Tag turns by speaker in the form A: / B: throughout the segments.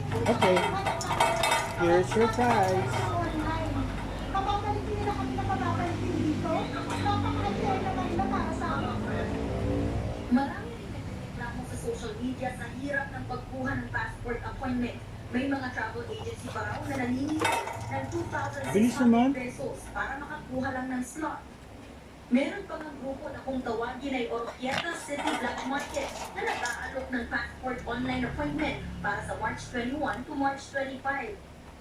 A: Okay, here's your prize.
B: Papapalitin nila kami na papapalitin dito. Napaka-unfair naman nila para sa amin.
C: Marami rin nagreklamo sa social media sa hirap ng pagkuha ng passport appointment. May mga travel agency pa raw na naniningil ng
A: Bilis naman.
C: 2,600 pesos para makakuha lang ng slot. Meron pa ng grupo na kung tawagin ay Oroquieta City Black Market na nag-aalok ng passport online appointment para sa March 21 to March 25.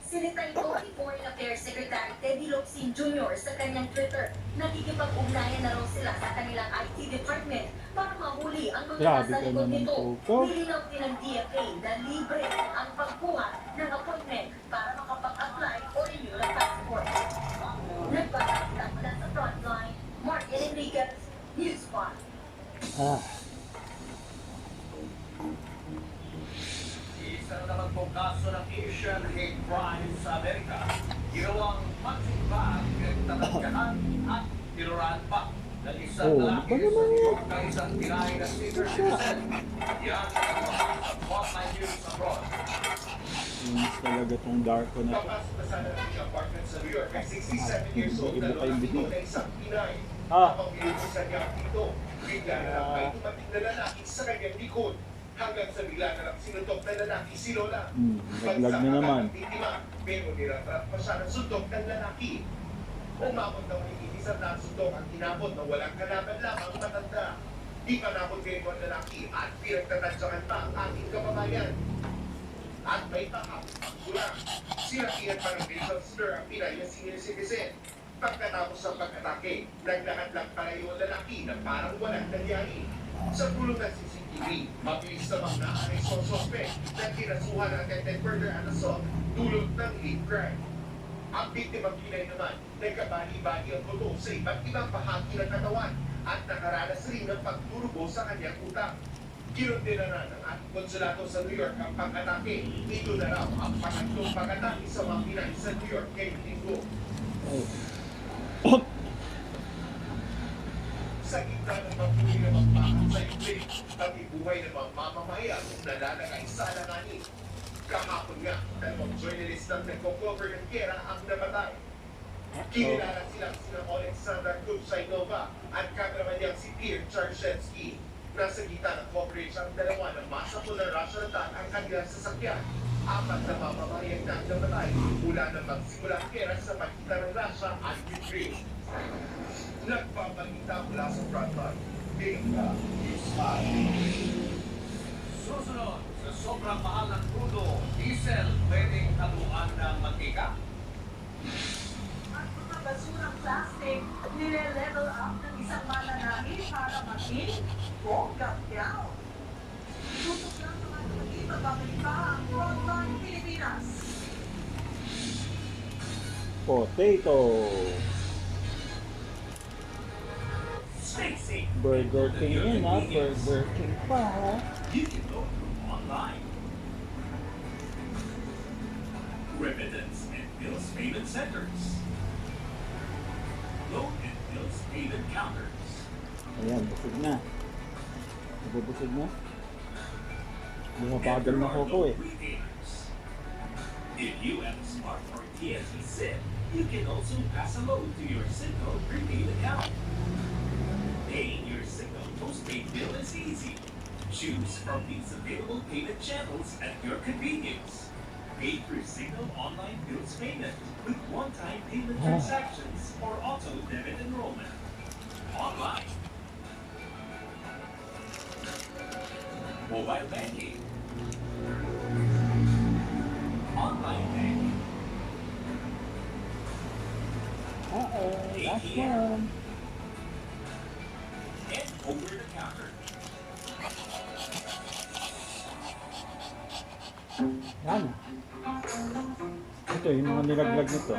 C: Sinita ito ni Foreign Affairs Secretary Teddy Locsin Jr. sa kanyang Twitter. Nakikipag-ugnayan na raw sila sa kanilang IT department para mahuli ang mga
A: Grabe
C: nasa
A: ka
C: likod
A: naman,
C: nito.
A: Coco.
C: Nilinaw din ng DFA na libre ang pagkuha ng appointment para makapag-apply o renew ng passport. Nagbabalita mula sa Frontline, Mark Enriquez, News 5.
A: Ah,
D: Isa na naman pong kaso ng Asian hate crime sa Amerika. Ginawang punching bag, pinagtatagyakan at tinuraan pa ng isang
A: Oh,
D: lalaki
A: ano
D: sa
A: naman
D: New
A: yan?
D: York na isang tinahay na senior citizen. Yan ang mga sa Frontline News abroad.
A: yun talaga tong Darko na to.
D: Kapasok na sana ng apartment sa New York ay 67 years old na
A: Iba pa yung
D: lalaki
A: video.
D: na isang Pinay.
A: Ah.
D: Habang binubusan niya ang pinto, bigla na lang may dumating na lalaki sa kanyang likod. Hanggang sa bigla na lang sinutok na lalaki si Lola.
A: Naglag na naman.
D: Biktima, pero niratrap pa siya ng suntok ng lalaki. Umabot daw ni isang suntok ang tinapot na walang kalaban lamang matanda. Di pa napot kayo ang lalaki at pinagtatadyakan pa ang ating kababayan. At may tahap ang kulang. Sinakihan pa ng visual slur ang Pinay na senior citizen. Pagkatapos ng pag-atake, naglakad lang pala yung lalaki na parang walang nangyari. Sa pulong ng CCTV, mabilis namang na-arrest ang suspect na kinasuhan ng attempted murder and assault dulot ng hate crime. Ang biktima Pinay naman, nagkabali-bali ang buto sa iba't ibang bahagi ng katawan at nakaranas rin ng pagturubo sa kanyang utak. Kinundena na ng ating konsulado sa New York ang pag-atake. Ito na raw ang pangatlong pag-atake sa mga Pinay sa New York ngayong linggo. Sa gitna ng pagpuli ng magpakang sa Ukraine, pati buhay ng mga mamamayan nalalagay sa alanganin. Kahapon nga, dalawang journalist ang nagko-cover ng gera ang namatay. Kinilala silang sina Alexander Kuchaynova at cameraman niyang si Pierre Charshevsky. Nasa gitna ng coverage ang dalawa ng masakot ng Russian attack ang kanilang sasakyan. Apat na mamamayan na namatay mula na magsimula ang gera sa pagitan ng Russia at Ukraine. Nagpabalita mula sa Frontline, Binga, News 5. Susunod, sa sobrang mahal ng crudo, diesel, pwedeng haluan ng mantika?
C: At mga basurang plastic, nire-level up ng isang mananahi para maging bonggang down. Tutok lang mga kapatid, magbabalik pa ang Frontline Pilipinas.
A: Potato.
D: Stay safe.
A: Burger King yun ha. Burger King pa ha.
D: You can go online. Remittance and bills payment centers. Loan and bills payment counters.
A: Ayan, busog na. Nabubusog na. Bumabagal na ako eh.
D: Retailers. If you have a smart or TSP SIM, you can also pass a loan to your Citgo prepaid account. Paying your Citgo postpaid bill is easy. Choose from these available payment channels at your convenience. Pay through Citgo online bills payment with one-time payment transactions or auto debit enrollment. Online. Mobile banking. Online banking.
A: Last one.
D: And over the counter.
A: Yan. Ito yung mga nilaglag nito.